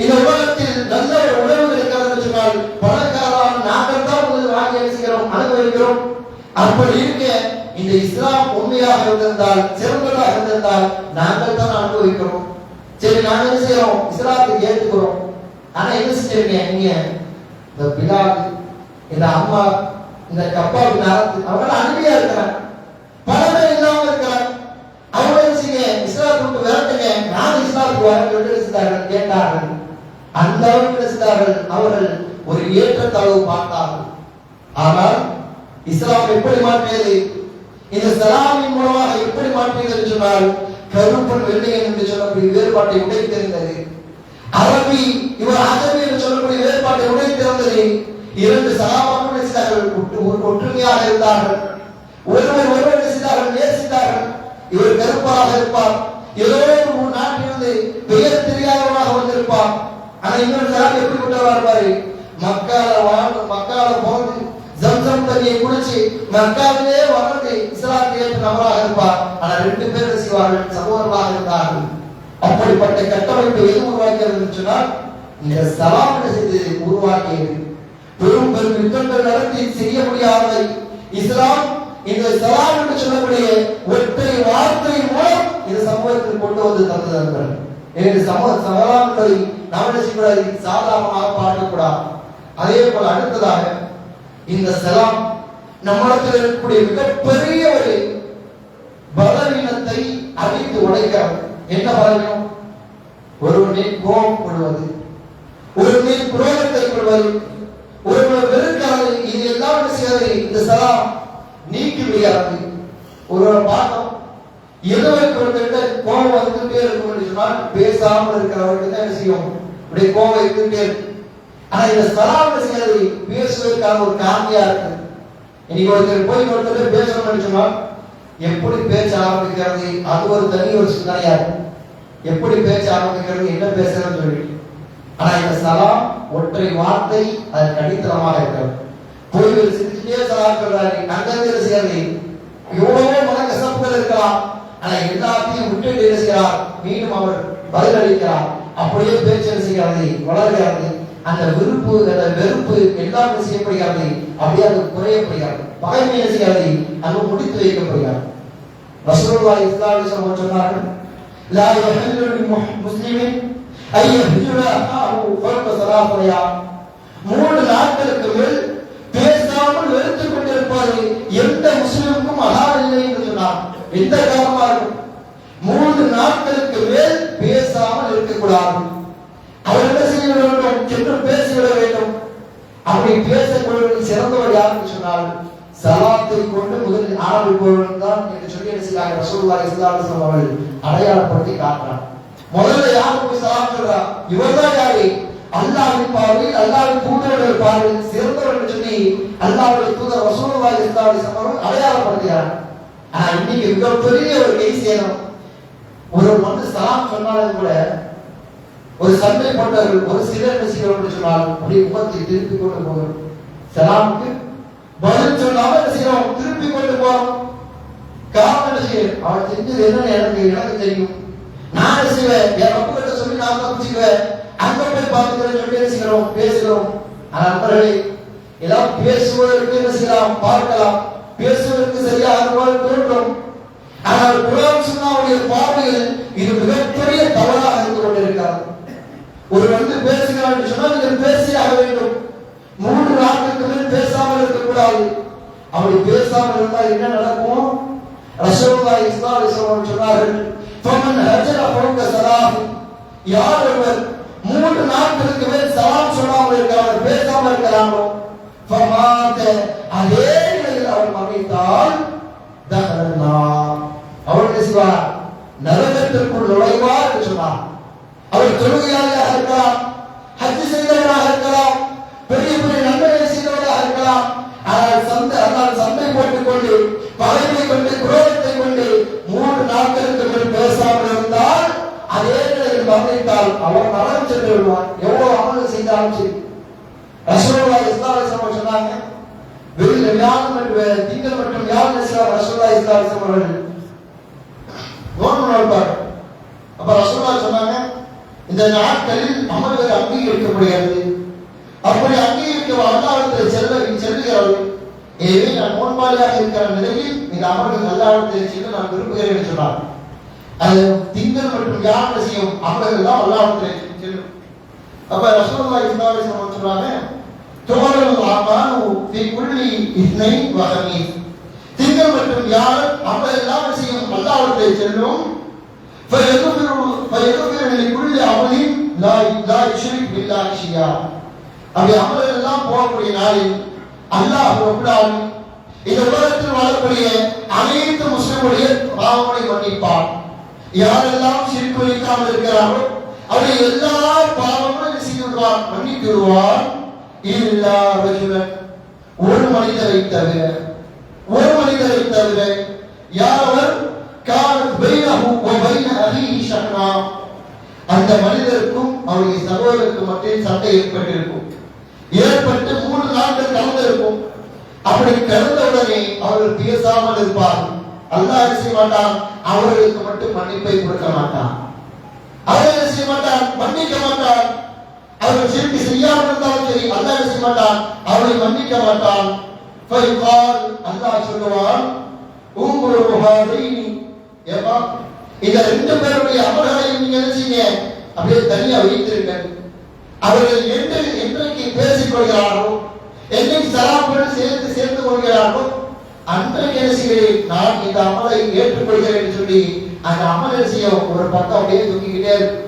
இந்த உலகத்தில் நல்ல ஒரு உணவு இருக்கிறது சொன்னால் பணக்காரராக நாங்கள் தான் முதல் வாங்கி அணிகிறோம், அனுபவிக்கிறோம். அப்படி இருக்க இந்த இஸ்லாம் உண்மையாக இருந்திருந்தால், சிறந்ததாக இருந்திருந்தால் நாங்கள் தான் அனுபவிக்கிறோம். சரி, நாங்க என்ன செய்யறோம்? இஸ்லாத்துக்கு ஏற்றுக்கிறோம். ஆனா என்ன செஞ்சிருக்கீங்க நீங்க? இந்த பிலால், இந்த அம்மா, இந்த கப்பாவுக்கு நடத்து அவங்க அனுப்பியா இருக்கிறாங்க, பணமே இல்லாம இருக்கிறாங்க. அவங்க என்ன செய்ய? இஸ்லாத்தை விட்டு விரட்டுங்க, நான் இஸ்லாத்துக்கு வர கேட்டார்கள். அந்த அளவுக்கு செய்தார்கள். அவர்கள் ஒரு ஏற்றத்தாழ்வு பார்த்தார்கள். ஆனால் இஸ்லாம் எப்படி மாற்றியது? இந்த சலாமின் மூலமாக எப்படி மாற்றியது என்று சொன்னால், கருப்பன் வெள்ளையன் என்று சொல்லக்கூடிய வேறுபாட்டை உடைத்திருந்தது. அரபி இவர் அஜமி என்று சொல்லக்கூடிய வேறுபாட்டை உடைத்திருந்தது. இரண்டு சகாபாக்கள் செய்தார்கள், ஒற்றுமையாக இருந்தார்கள். ஒருவர் செய்தார்கள், நேசித்தார்கள். இவர் கருப்பாக இருப்பார், ஏதோ ஒரு நாட்டிலிருந்து பெயர் தெரியாதவராக வந்திருப்பார். ஆனா இன்னொரு சகாபி எப்படிப்பட்டவராக இருப்பாரு? மக்கால பிறந்து ஜம்சம் தண்ணியை குடிச்சு மக்காவிலே வளர்ந்து இஸ்லாத்தை ஏற்ற நபராக இருப்பார். ஆனா ரெண்டு பேர் செய்வார்கள், சகோதரர்களாக இருந்தார்கள். அப்படிப்பட்ட கட்டமைப்பை எது உருவாக்கிறது சொன்னால் இந்த சலாம் செய்து உருவாக்கியது. பெரும் பெரும் யுத்தங்கள் நடத்தி செய்ய முடியாததை இஸ்லாம் இந்த சலாம் என்று சொல்லக்கூடிய ஒற்றை வார்த்தை மூலம் இந்த சமூகத்தில் கொண்டு வந்து தந்தது. என்று சமூகத்தை நாம் செய்யக்கூடாது, சாதாரணமாக பார்க்கக்கூடாது. அதே போல அடுத்ததாக இந்த சலாம் நம்மிடத்தில் இருக்கக்கூடிய மிகப்பெரிய ஒரு பலவீனத்தை அழித்து உடைக்கிறது. என்ன பலவீனம்? ஒருவனை கோபம் கொள்வது, ஒருவனை குரோதத்தை கொள்வது, ஒருவனை வெறுக்கிறது. இது எல்லாம் செய்வது இந்த சலாம் நீக்கி விடாது. ஒருவரை பார்த்தோம், எதுவரைக்கு கோபம் வந்துட்டே இருக்கும் என்று சொன்னால் பேசாமல் இருக்கிறவர்களுக்கு தான் என்ன செய்யும்? இப்படி கோபம் இருந்துட்டே இருக்கு. ஆனா இந்த சலாம் செய்யறது பேசுவதற்கான ஒரு காரணியா இருக்கு. இன்னைக்கு ஒருத்தர் போய் ஒருத்தர் பேசணும்னு சொன்னால் எப்படி பேச்ச ஆரம்பிக்கிறது, அது ஒரு தனி ஒரு சிந்தனையா இருக்கு. எப்படி பேச்ச ஆரம்பிக்கிறது, என்ன பேசுறதுன்னு சொல்லி. ஆனா இந்த சலாம் ஒற்றை வார்த்தை அது கடித்தனமாக இருக்கிறது. போய் ஒரு சிரிச்சுட்டே சலாம் சொல்றாரு, அங்கிருந்து செய்யறது எவ்வளவோ மனக்கசப்புகள் இருக்கலாம். ஆனா எல்லாத்தையும் விட்டுட்டு என்ன செய்யறார்? மீண்டும் அவர் பதிலளிக்கிறார். அப்படியே பேச்சு என்ன செய்கிறது? வளர்கிறது. அந்த விருப்பு, அந்த வெறுப்பு எல்லாமே செய்யப்படுகிறது. அப்படியே அது குறையப்படுகிறது. பகைமை என்ன செய்யாது? அது முடித்து வைக்கப்படுகிறது. ரசூலுல்லாஹி ஸல்லல்லாஹு அலைஹி வஸல்லம் சொன்னார்கள், லா யஹில்லு லில் முஸ்லிமின் ஐ யஹ்ஜுர அஹாஹு ஃபர்க ஸலாத் அய்யாம். 3 நாட்களுக்கு மேல் பேசாமல் வெறுத்துக் கொண்டிருப்பாரு எந்த முஸ்லிமுக்கும் ஹலால் இல்லை என்று சொன்னார். எந்த காரணமா இருக்கும்? 3 நாட்களுக்கு மேல் பேசாமல் இருக்கக்கூடாது. அவர் என்ன செய்ய வேண்டும்? சென்று பேசிவிட வேண்டும். அப்படி பேசக்கூடிய சிறந்தவர் யாருன்னு சொன்னால் சலாத்தை கொண்டு முதலில் ஆரம்பிப்பவர்கள் தான் என்று சொல்லி என்ன செய்யறாங்க? ரசூலுல்லாஹி ஸல்லல்லாஹு அலைஹி வஸல்லம் அவர்கள் அடையாளப்படுத்தி காட்டுறாங்க. முதல்ல யாருக்கு சலாம் சொல்றா? இவர்தான் யாரு? அல்லாஹ்வின் பார்வையில், அல்லாஹ்வின் தூதருடைய பார்வையில் சிறந்தவர் என்று சொல்லி அல்லாஹ்வுடைய தூதர் ரசூலுல்லாஹி ஸல்லல்லாஹு அலைஹி வஸல்லம் அவர்கள் அடையாளப்படுத்துகிறார். ஆனா இன்னைக்கு மிகப்பெரிய ஒரு கை சேதம். ஒருவர் வந்து சலாம் சொன்னாலும் கூட ஒரு சண்டை போட்டார்கள், ஒரு சிலர் என்ன செய்யணும் சொன்னால் அப்படியே முகத்தை திருப்பி கொண்டு போகிறோம். சலாமுக்கு பதில் சொல்லாம என்ன செய்யறோம்? திருப்பி கொண்டு போறோம். காரணம் என்ன செய்யும்? அவன் செஞ்சது என்னன்னு எனக்கு தெரியும். நான் என்ன செய்வேன்? என் ரப்பு கிட்ட சொல்லி நான் தப்பிச்சுக்குவேன். அங்க போய் பார்த்துக்கிறேன் சொல்லி என்ன செய்யறோம்? பேசுகிறோம். ஆனா நண்பர்களே, ஏதாவது பேசுவதற்கு என்ன செய்யலாம்? பார்க்கலாம். பேசுவதற்கு சரியாக தோன்றும். ஆனால் குர்ஆன் சுன்னாவுடைய பார்வையில் இது மிகப்பெரிய தவறாக இருந்து கொண்டிருக்கிறது. ஒரு வந்து பேசுகிறார் என்று சொன்னால் நீங்கள் பேசியாக வேண்டும். 3 நாட்களுக்கு மேல் பேசாமல் இருக்கக்கூடாது. அப்படி பேசாமல் இருந்தால் என்ன நடக்கும்? ரசூலுல்லாஹி ஸல்லல்லாஹு அலைஹி வஸல்லம் சொன்னார்கள், ஃபமன் ஹஜர ஃபௌக ஸலாத், யார் ஒருவர் 3 நாட்களுக்கு மேல் சலாம் சொல்லாமல் இருக்கிறார், பேசாமல் இருக்கிறாரோ, ஃபமாத, அதே நிலையில் அவர் மரணித்தால் தஹலனா, அவர் என்ன செய்வார்? நரகத்திற்குள் நுழைவார் என்று சொன்னார். அவர் தொழுகையாளராக இருக்கலாம், ஹஜ் செய்தவராக இருக்கலாம், பெரிய பெரிய நன்மைகளை செய்தவராக இருக்கலாம். ஆனால் சண்டை போட்டுக் கொண்டு, பகைமை கொண்டு, குரோதத்தை விட்டால் அவர் நரகம் சென்று விடுவார். எவ்வளவு அமல்கள் செய்தாலும் சரி. ரசூலுல்லாஹி ஸல்லல்லாஹு அலைஹி வஸல்லம் சொன்னாங்க, திங்கள் மற்றும் வியாழன் ரசூலுல்லாஹி ஸல்லல்லாஹு அலைஹி வஸல்லம் அவர்கள் நோன்பு நோற்பார். அப்ப ரசூலுல்லாஹி சொன்னாங்க, இந்த நாட்களில் அமல்கள் அங்கீகரிக்கப்படுகிறது. அப்படி அங்கீகரிக்க அல்லாஹ்விடத்தில் செல்லுகிறார்கள். எனவே நான் நோன்பாளியாக இருக்கிற நிலையில் இந்த அமல்கள் அல்லாஹ்விடத்தில் சென்று நான் விரும்புகிறேன் என்று சொன்னார். அது திங்கள் மற்றும் வியாழன் செய்யும் அமல்கள் தான் அல்லாஹ்விடத்தில் செல்லும். அப்ப ரசூலுல்லாஹி ஸல்லல்லாஹு அலைஹி வஸல்லம் சொன்னாங்க, துவரல் அமானு ஃபீ குல்லி இஸ்னைன் வ ஹமீஸ். திங்கள் மற்றும் வியாழன் அமல்கள் எல்லாம் செய்யும் அல்லாஹ்விடத்தில் செல்லும். ஃபயகுஃபிரு லிகுல்லி அமலின் லா யுஷ்ரிக் பில்லாஹி ஷையா. அப்படி அமல்கள் எல்லாம் போகக்கூடிய நாளில் அல்லாஹ் ரப்பல் ஆலமீன் இந்த உலகத்தில் வாழக்கூடிய அனைத்து முஸ்லிம்களுடைய பாவங்களை மன்னிப்பார். யாரெல்லாம் ஷிர்க் வைக்காமல் இருக்கிறார்களோ அவருடைய எல்லா பாவங்களும் செய்வார், மன்னித்து விடுவார். இல்லா ரஜுலன், ஒரு மனிதரை தவிர யார் கானத் பைனஹு வ பைன அஹீஹி ஷஹ்னா, அந்த மனிதருக்கும் அவருடைய சகோதரருக்கும் மத்தியில் சண்டை ஏற்பட்டு 3 நாட்கள் கடந்திருக்கும். அப்படி கடந்தவுடனே அவர்கள் பேசாமல் இருப்பார்கள். அல்லாஹ் என்ன செய்ய மாட்டான், அவர்களுக்கு மட்டும் மன்னிப்பை கொடுக்க மாட்டான். அவர்கள் என்ன செய்ய மாட்டான், மன்னிக்க மாட்டான். அவர்கள் ஷிர்க் செய்யாமல் இருந்தாலும் சரி, அல்லாஹ் என்ன செய்ய மாட்டான், அவர்களை மன்னிக்க மாட்டான். ஃபைகால், அல்லாஹ் சொல்லுவான், உம்ரு ஹாதைனி, ஏப்பா இந்த 2 பேருடைய அமல்களை நீங்க என்ன செய்யுங்க, அப்படியே தனியா வைத்திருங்க. அவர்கள் என்றைக்கு பேசிக் கொள்கிறார்களோ, என்னைக்கு சலாம் சேர்ந்து கொள்கிறார்களோ, அன்றைக்கு என்ன செய்கிறேன், நான் இந்த அமலை ஏற்றுக்கொள்கிறேன் என்று சொல்லி அந்த அமலை செய்யும் ஒரு பக்கம் அப்படியே தூக்கிக்கிட்டே இருக்கு.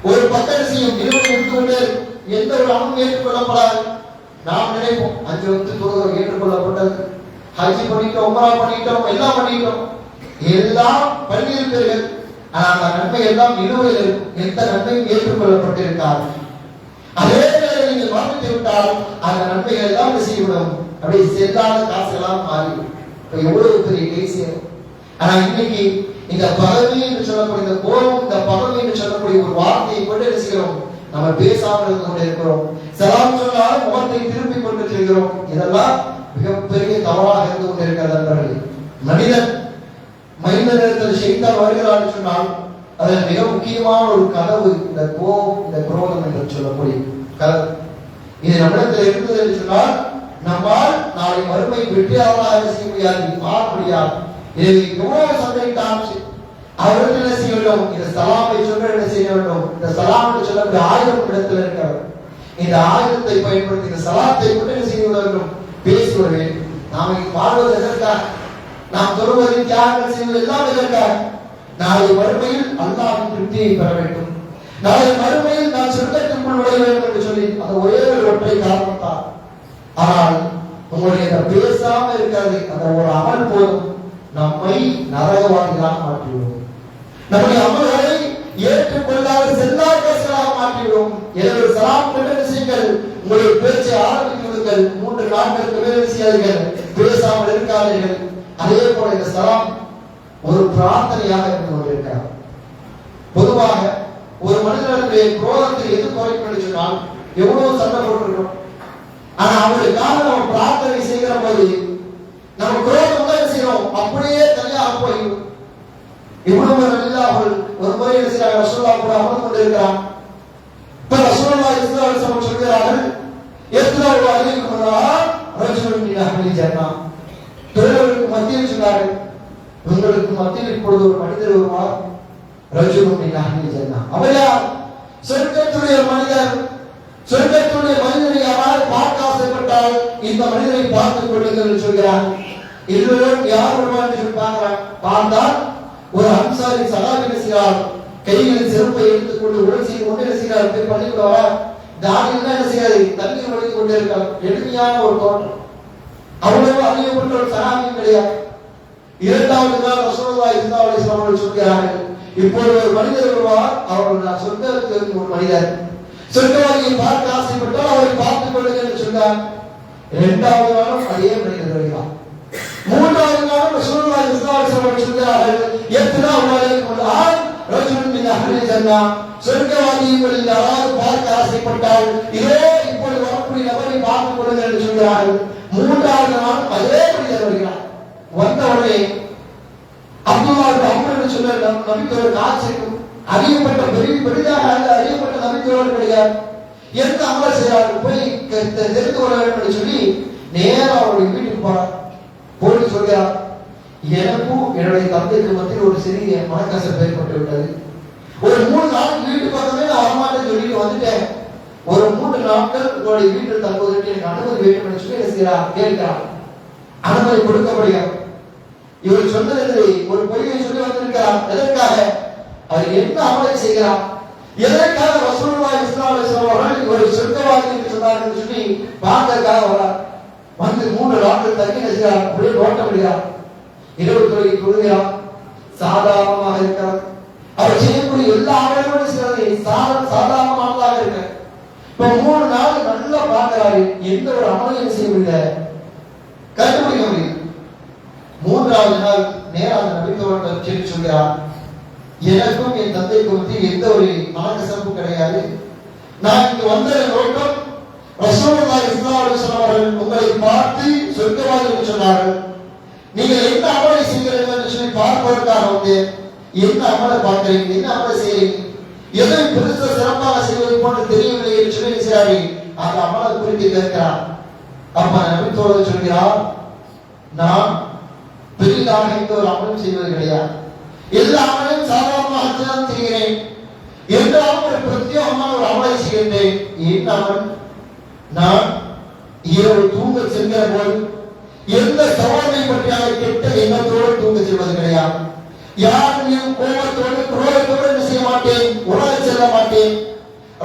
ஒரு பக்கம் செய்யும் நிறுவனம் எடுத்துக்கொண்டே இருக்கு. எந்த ஒரு அமலும் ஏற்றுக்கொள்ளப்படாது. நாம் நினைப்போம் 5 வக்து தொழுகை ஏற்றுக்கொள்ளப்பட்டது, ஹஜ் பண்ணிட்டோம், உம்ரா பண்ணிட்டோம், எல்லாம் பண்ணிட்டோம், எல்லாம் பண்ணியிருப்பீர்கள். ஆனால் அந்த நன்மை எல்லாம் நிலுவையில் இருக்கும். எந்த நன்மையும் ஏற்றுக்கொள்ளப்பட்டிருக்காது. அதே நேரம் நீங்கள் மறந்து விட்டால் அந்த நன்மைகள் எல்லாம் செய்யப்படும், அப்படி செல்லாத காசு எல்லாம் மாறிவிடும். இப்ப எவ்வளவு பெரிய கேசியம். ஆனா இன்னைக்கு இந்த பகமை என்று சொல்லக்கூடிய இந்த கோபம், இந்த பகமை என்று சொல்லக்கூடிய ஒரு வார்த்தையை கொண்டு என்ன செய்கிறோம், நம்ம பேசாமல் இருந்து கொண்டு இருக்கிறோம். சலாம் சொன்னாலும் முகத்தை திருப்பி கொண்டு செல்கிறோம். இதெல்லாம் மிகப்பெரிய தவறாக இருந்து கொண்டு இருக்கிறது. மனிதனிடத்தில் ஷைத்தான் வருகிறான்னு சொன்னால் அதில் மிக முக்கியமான ஒரு கதவு இந்த கோபம், இந்த குரோதம் என்று சொல்லக்கூடிய கதவு. இது நம்மிடத்தில் இருந்தது என்று சொன்னால் நம்மால் நாளை மறுமை வெற்றியாளராக செய்ய முடியாது, மாற முடியாது. இதை எவ்வளவு சந்தைத்தான் அவர்கள் என்ன செய்ய வேண்டும், இந்த சலாமை சொல்ல என்ன செய்ய வேண்டும், இந்த சலாம் என்று சொல்லக்கூடிய ஆயுதம் இடத்தில் இருக்கிறது. இந்த ஆயுதத்தை பயன்படுத்தி இந்த சலாத்தை கொண்டு என்ன செய்ய வேண்டும், பேசிவிட வேண்டும். நாம் வாழ்வது எதற்காக, நாம் சொல்வதை தியாகங்கள் செய்வது எல்லாம் எதற்காக, நாளை மறுமையில் அல்லாஹ்வின் திருப்தியை பெற வேண்டும், நாளை மறுமையில் நான் சொர்க்கத்திற்குள் நுழைய வேண்டும் என்று சொல்லி அந்த ஒரே ஒரு ஒற்றை காரணத்தால். ஆனால் உங்களுடைய பேசாம இருக்கிறது அந்த ஒரு அமல் போதும் நம்மை நரகவாதிகளாக மாற்றிவிடும். நம்முடைய அமல்களை ஏற்றுக்கொள்ளாத செல்லாதவர்களாக மாற்றிவிடும். எனவே சலாம் கொண்ட விஷயங்கள் உங்களுடைய பேச்சை ஆரம்பித்து விடுங்கள். 3 நாட்களுக்கு மேல் செய்யாதீர்கள், பேசாமல் இருக்காதீர்கள். அதே போல இந்த சலாம் ஒரு பிரார்த்தனையாக இருந்து கொண்டிருக்கிறார். பொதுவாக ஒரு மனிதனுடைய குரோதத்தை எது குறைக்கும் சொன்னால் எவ்வளவு சண்டை போட்டிருக்கிறோம். ஆனா அவருக்காக நம்ம பிரார்த்தனை செய்கிற போது நம்ம குரோதம் தான் செய்யறோம், அப்படியே தனியாக போயிடும். இவ்வளவு அவர்கள் ஒரு முறை என்ன செய்யறாங்க, ரசூலுல்லாஹ் கூட அமர்ந்து கொண்டிருக்கிறான். இப்ப ரசூலுல்லாஹ் ஸல்லல்லாஹு அலைஹி வஸல்லம் சொல்கிறார்கள், எத்லாவு அலைக்கும் ரஜுலுன் மின் அஹ்லில் ஜன்னah. தொழிலாளர்களுக்கு மத்தியில் சொன்னார்கள், உங்களுக்கு மத்தியில் இப்பொழுது ஒரு மனிதர் வருவார், ரஜுலுன் மின் அஹ்லில் ஜன்னah. அவர் யார், சொர்க்கத்துடைய மனிதர். சொர்க்கத்துடைய மனிதரை யாராவது பார்க்க ஆசைப்பட்டால் இந்த மனிதரை பார்த்துக் கொள்ளுங்கள் என்று சொல்கிறார். இருவரும் யார் வருவார் என்று பார்க்கிறார். பார்த்தால் ஒரு அன்சாரி சலாத் என்ன செய்கிறார், கைகளில் செருப்பை எடுத்துக்கொண்டு உடல் செய்து கொண்டு என்ன செய்கிறார், போய் பண்ணிவிடுவா தானியில் என்ன செய்யாது, தண்ணீர் வடித்துக் கொண்டே இருக்கார். எளிமையான ஒரு தோற்றம், அவ்வளவு அறியப்பட்ட ஒரு சகாபியும் கிடையாது. 2வது நாள் ரசூலுல்லாஹி ஸல்லல்லாஹு அலைஹி வஸல்லம் சொல்கிறார்கள், இப்போது ஒரு மனிதர் வருவார், அவர் சொர்க்கத்தில் ஒரு மனிதர், சொர்க்கவாதியை பார்க்க ஆசைப்பட்டால் அவரை பார்த்துக் கொள்ளுங்கள் என்று சொன்னார். 2வது நாளும் அதே மனிதர் வருகிறார். 3வது நாளும் ரசூலுல்லாஹி ஸல்லல்லாஹு அலைஹி வஸல்லம் சொல்கிறார்கள், எத்லாவு அலைக்கும் ரஜுலுன் மின் அஹ்லில் ஜன்னா, சொர்க்கவாதிகளில் யாராவது பார்க்க ஆசைப்பட்டால் இதோ இப்பொழுது வரக்கூடிய நபரை பார்த்துக் கொள்ளுங்கள் என்று சொல்கிறார்கள். மூன்றாவது நாள் அதே மனிதர் வருகிறார். வந்தவுடனே அப்துல்லா அம்ரு சொல்ல நபித்தோழர் காட்சிக்கும் அறியப்பட்ட பெரிதாக அறியப்பட்ட நபித்தோழர் கிடையாது. எந்த அமல் செய்யறாரு போய் தெரிந்து கொள்ள வேண்டும் என்று சொல்லி நேரம் அவருடைய வீட்டுக்கு போறார். போய் சொல்கிறார், எனக்கும் என்னுடைய தந்தைக்கு மத்தியில் ஒரு சிறிய மனக்கசப்பு ஏற்பட்டு விட்டது. ஒரு 3 நாளைக்கு வீட்டு பக்கமே நான் வரமாட்டேன்னு சொல்லிட்டு வந்துட்டேன். ஒரு 3 நாட்கள் உங்களுடைய வீட்டில் தங்குவதற்கு எனக்கு அனுமதி வேண்டும் என்று சொல்லி செய்கிறார், கேட்கிறார். அனுமதி கொடுக்கப்படுகிறார். இவர் சொன்னது ஒரு பொய்யை சொல்லி வந்திருக்கிறார். எதற்காக? அவர் என்ன அமலை செய்கிறார்? எதற்காக ரசூலுல்லாஹி ஸல்லல்லாஹு அலைஹி வஸல்லம் அவர்கள் ஒரு சொர்க்கவாதி என்று சொன்னார்கள் என்று சொல்லி பார்க்கறதுக்காக வரார். வந்து 3 நாட்கள் தங்கி நிற்கிறார். அப்படியே நோட்டமிடுகிறார். இரவு தொழுகை தொழுகிறார். சாதாரணமாக இருக்கிறார். அவர் செய்யக்கூடிய எல்லா அமல்களும் சிலரை சாதாரணமானதாக இருக்க. இப்ப 3 நாள் நல்லா பார்க்கிறாரு. எந்த ஒரு அமலையும் செய்ய முடியல, கண்டுபிடிக்க முடியும். 3வது நாள் நேராக நபித்தோழர் சென்று சொல்கிறார், எனக்கும் என் தந்தைக்கும் மத்தியில் எந்த ஒரு மனக்கசப்பு கிடையாது. நான் இங்கு வந்த நோக்கம் ரசூலுல்லாஹி ஸல்லல்லாஹு அலைஹி வஸல்லம் அவர்கள் உங்களை பார்த்து சொர்க்கவாதி என்று சொன்னார்கள். நீங்கள் என்ன அமலை செய்கிறீர்கள் என்று சொல்லி பார்ப்பதற்காக வந்தேன். என்ன அமலை பார்க்கிறீங்க, என்ன அமலை செய்கிறீங்க, எதை பெருசா சிறப்பாக செய்வது போன்று தெரியவில்லை என்று சொல்லி செய்கிறார்கள். அந்த அமலை குறித்து கேட்கிறார். அப்ப நபித்தோழர் சொல்கிறார், நான் பெரிதாக எந்த ஒரு அமலும் செய்வது கிடையாது. எல்லா அமலையும் சாதாரணமாக செய்கிறேன். என்றாலும் ஒரு பிரத்யேகமான ஒரு அமலை செய்கின்றேன். என்ன அமல்? நான் இரவு தூங்க செல்கிற போது எந்த சவாலை பற்றியாக கெட்ட எண்ணத்தோடு தூங்க செல்வது கிடையாது. யாரையும் கோபத்தோடு குரோதத்தோடு என்ன செய்ய மாட்டேன், உலக செல்ல மாட்டேன்.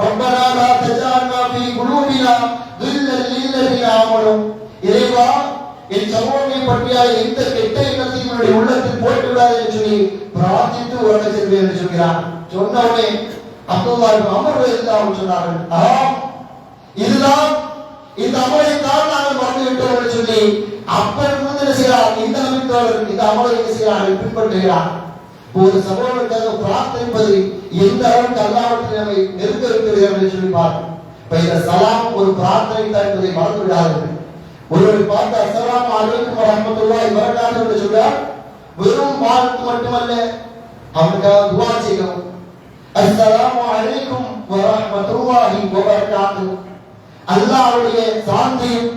ரப்பனா லா தஜஅல்னா ஃபீ குலூபினா கில்லல் லில்லதீன ஆமனூ. இறைவா, என் சமூகத்தை பற்றியாக எந்த கெட்ட எண்ணத்தையும் என்னுடைய உள்ளத்தில் போட்டு விடாது என்று சொல்லி பிரார்த்தித்து உலக செல்வேன் என்று சொல்கிறார். சொன்னவுடனே அப்துல்லா இப்னு அம்ர் ரலியல்லாஹு சொன்னார்கள், ஆம், இதுதான் இந்த அமலை தான் நாங்கள் மறந்து விட்டோம் என்று சொல்லி அப்பன் வந்து என்ன செய்கிறார், இந்த நபித்தோழர் இந்த அமலை என்ன செய்கிறார்கள், பின்பற்றுகிறார். ஒரு சமூகத்துக்காக பிரார்த்திப்பது எந்த அளவுக்கு அல்லாஹ்விடத்தில் நம்மை நெருங்க இருக்கிறது என்று சொல்லி பார்க்கும். இப்ப இந்த சலாம் ஒரு பிரார்த்தனை தான் என்பதை மறந்து விடாதீர்கள். ஒருவர் பார்த்து அஸ்ஸலாமு அலைக்கும் வரஹ்மத்துல்லாஹி வபரகாத்துஹு என்று சொல்றார், வெறும் வாழ்த்து மட்டுமல்ல, அவனுக்காக துஆ செய்யணும். அஸ்ஸலாமு அலைக்கும் வரஹ்மத்துல்லாஹி வபரகாத்துஹு, அல்லாஹ்வுடைய சாந்தியும்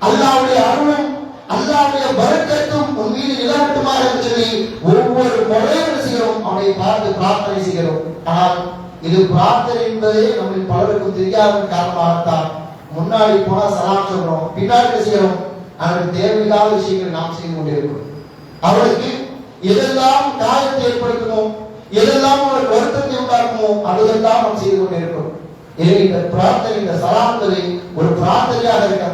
அல்லாஹ்வுடைய அருளும் அல்லாஹ்வுடைய பரக்கத்தும் உன் மீது நிலவட்டுமாக என்று சொல்லி ஒவ்வொரு முறையும் செய்கிறோம், அவனை பார்த்து பிரார்த்தனை செய்கிறோம். ஆனால் இது பிரார்த்தனை என்பதே நம்ம பலருக்கும் தெரியாத காரணமாகத்தான் முன்னாடி போனா சலாம் சொல்றோம், பின்னாடி செய்யறோம். அவனுக்கு தேவையில்லாத விஷயங்களை நாம் செய்து கொண்டிருக்கிறோம். அவனுக்கு எதெல்லாம் காயத்தை ஏற்படுத்துமோ, எதெல்லாம் அவனுக்கு வருத்தத்தை உண்டாக்குமோ அதெல்லாம் நாம் செய்து கொண்டிருக்கிறோம். எனவே இந்த பிரார்த்தனை, இந்த சலாம் என்பதை ஒரு பிரார்த்தனையாக இருக்க,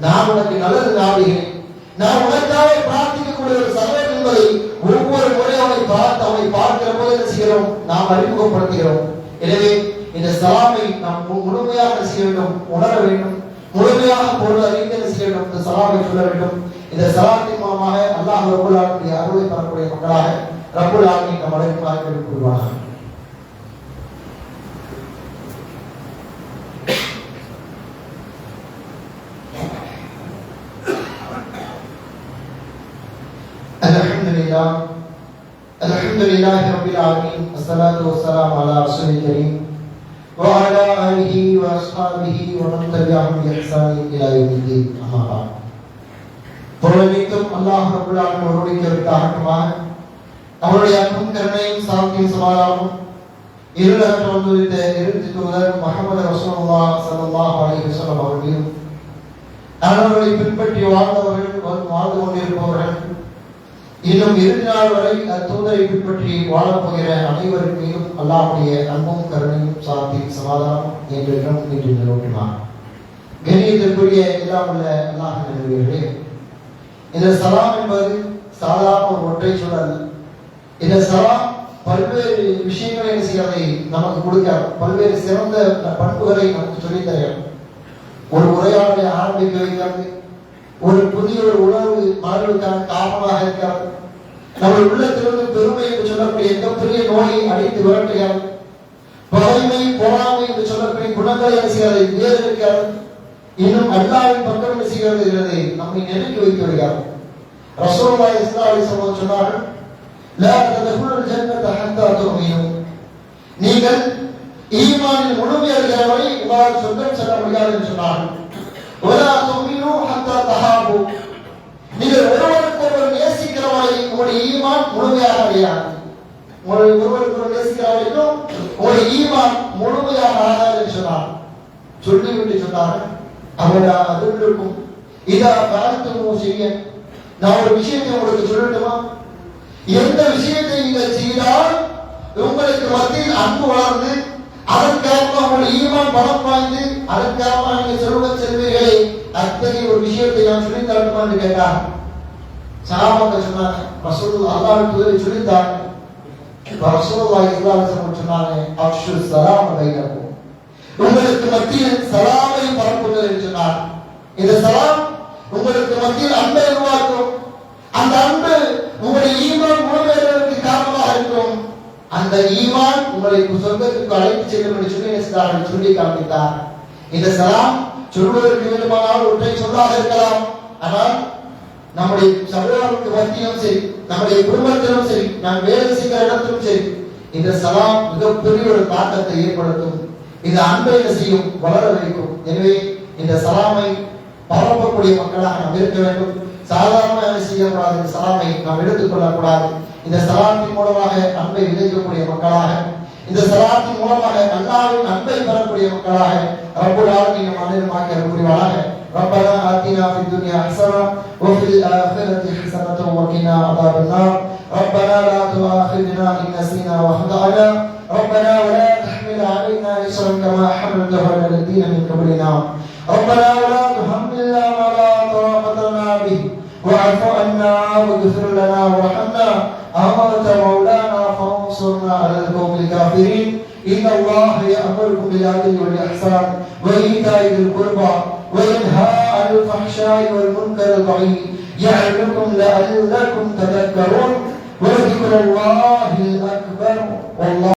நான் உனக்கு நல்லது நாடுகிறேன், நான் உனக்காக பிரார்த்திக்கக்கூடிய ஒரு சகோதரன் என்பதை ஒவ்வொரு முறை அவனை பார்க்கிற போது என்ன செய்கிறோம், நாம் அறிமுகப்படுத்துகிறோம். எனவே இந்த சலாமை நாம் முழுமையாக செய்ய வேண்டும், உணர வேண்டும், முழுமையாக பொருள் அறிந்து என்ன செய்ய வேண்டும், இந்த சலாமை சொல்ல வேண்டும். இந்த சலாத்தின் மூலமாக அல்லாஹ் ரப்பல் ஆலமீன் அருளை பெறக்கூடிய மக்களாக ரப்பல் ஆலமீன் நம் அனைவருக்கும் ஆசீர்வாதம் புரிவானாக. அல்ஹம்துலில்லாஹி ரப்பில் ஆலமீன், அஸ்ஸலாத்து வஸ்ஸலாமு அலா ரசூலில் கரீம் وعلى آله وأصحابه ومن تبعهم بإحسان إلى يوم الدين. أما بعد. புகழனைத்தும் அல்லாஹ் ரப்பல் ஆலமீன் ஒருவனுக்கே உரித்தாகட்டுமாக. அவருடைய அன்பும் கருணையும் சாந்தியும் சமாதானமும் இருளற்ற வந்துவிட்ட இறுதி தூதர் முஹம்மது ரசூலுல்லாஹ் ஸல்லல்லாஹு அலைஹி வஸல்லம் அவர்களையும் அவர்களை பின்பற்றி வாழ்ந்து கொண்டிருப்பவர்கள் இன்னும் இறுதி நாள் வரை அத்தூதரை பின்பற்றி வாழப்போகிற அனைவருக்கு மீதும் அல்லாஹ்வுடைய அன்பும் கருணையும் சாந்தியும் சமாதானம் என்றும் இன்று நிலவட்டுமாக. கண்ணியத்திற்குரிய எல்லாம் உள்ள அல்லாஹ் நல்லடியார்களே, இந்த சலாம் என்பது சாதாரண ஒரு ஒற்றை சொல். இந்த சலாம் பல்வேறு விஷயங்களை செய்வதை நமக்கு கொடுக்க, பல்வேறு சிறந்த பண்புகளை நமக்கு சொல்லித் தருகிறது. ஒரு உரையாடலை ஆரம்பிக்க வைக்கிறது, ஒரு புதிய ஒரு உணர்வு மலர்வுக்கான காரணமாக இருக்கிறது, நம்முடைய உள்ளத்திலிருந்து பெருமை என்று சொல்லக்கூடிய எந்த பெரிய நோயை அடித்து விரட்டுகிறது. பகைமை பொறாமை என்று சொல்லக்கூடிய குணங்களை என்ன செய்கிறது? வேறு இன்னும் அல்லாஹ்வின் பக்கம் என்ன செய்கிறது? நம்மை நெருக்கி வைத்து விடுகிறது. ரசூலுல்லாஹி ஸல்லல்லாஹு அலைஹி வஸல்லம் சொன்னார்கள், லா ததுகுலுல் ஜன்னத ஹத்தா துமினு, நீங்கள் ஈமானில் முழுமையடைகிற வரை உங்களால் சொர்க்கம் செல்ல முடியாது என்று சொன்னார்கள். வலா துமினு ஹத்தா தஹாபு, நீங்கள் ஒருவருக்கொருவர் நேசிக்கிற வரை உங்களுடைய ஈமான் முழுமையாக அடையாது. ஒருவருக்கொருவர் நேசிக்கிற வரைக்கும் உங்களுடைய ஈமான் முழுமையாக ஆகாது என்று சொன்னார். சொல்லிவிட்டு சொன்னார்கள், அவரா அதுக்கும் இதா காலத்தும் செய்ய, நான் ஒரு விஷயத்தை உங்களுக்கு சொல்லட்டுமா? எந்த விஷயத்தை நீங்கள் செய்தால் உங்களுக்கு மத்தியில் அன்பு வளர்ந்து அதற்காக உங்களுடைய ஈமான் பலம் வாய்ந்து அதற்காக நீங்கள் செல்வீர்களே, அத்தகைய ஒரு விஷயத்தை நான் சொல்லி தரட்டுமா என்று கேட்டார். சஹாபாக்கள் சொன்னாங்க, ரசூலுல்லாஹ் அல்லாஹ்வின் தூதரை சொல்லித்தாங்க. ரசூலுல்லாஹி ஸல்லல்லாஹு அலைஹி வஸல்லம் சொன்னாங்க, அஃஷு ஸலாம் பைனக்கும், உங்களுக்கு மத்தியில் சலாமை பரப்புங்கள் என்று சொன்னார். இந்த சலாம் உங்களுக்கு மத்தியில் அன்பை உருவாக்கும். அந்த அன்பு உங்களுடைய ஈமான் முழுமையடைவதற்கு காரணமாக இருக்கும். அந்த ஈமான் உங்களை சொர்க்கத்துக்கு அழைத்து செல்லும் என்று சொல்லி காண்பித்தார். இந்த சலாம் சொல்வதற்கு வேண்டுமானால் ஒற்றை சொல்லாக இருக்கலாம். ஆனால் நம்முடைய சகோதரர்களுக்கு மத்தியிலும் சரி, நம்முடைய குடும்பத்திலும் சரி, நாம் வேலை செய்கிற இடத்திலும் சரி, இந்த சலாம் மிகப்பெரிய ஒரு தாக்கத்தை ஏற்படுத்தும். இந்த அன்பை என்ன செய்யும்? வளர வைக்கும். எனவே இந்த சலாமை பரப்பக்கூடிய மக்களாக நாம் இருக்க வேண்டும். சாதாரணமாக செய்யக்கூடாது. இந்த சலாமை நாம் எடுத்துக் கொள்ளக்கூடாது. இந்த சலாத்தின் மூலமாக அன்பை விதைக்கக்கூடிய மக்களாக, இந்த சலாத்தின் மூலமாக அல்லாஹ்வின் அன்பை பெறக்கூடிய மக்களாக ரப்புல் ஆலமீன் நம் அனைவரும் ஆக்கியருள் புரிவானாக. ربنا آتنا في الدنيا حسنة وفي الآخرة حسنة وقنا عذاب النار. ربنا لا تؤاخذنا إن نسينا وأخطأنا. ربنا ولا تحمل علينا إصرا كما حملته على الذين من قبلنا. ربنا ولا تحملنا ما لا طاقة لنا به واعف عنا واغفر لنا وارحمنا أنت مولانا فانصرنا على القوم الكافرين. إن الله يأمركم بالعدل والإحسان وإيتاء ذي القربى وينهى عن الفحشاء والمنكر والبغي يعظكم لعلكم تذكرون. وذكر الله الأكبر والله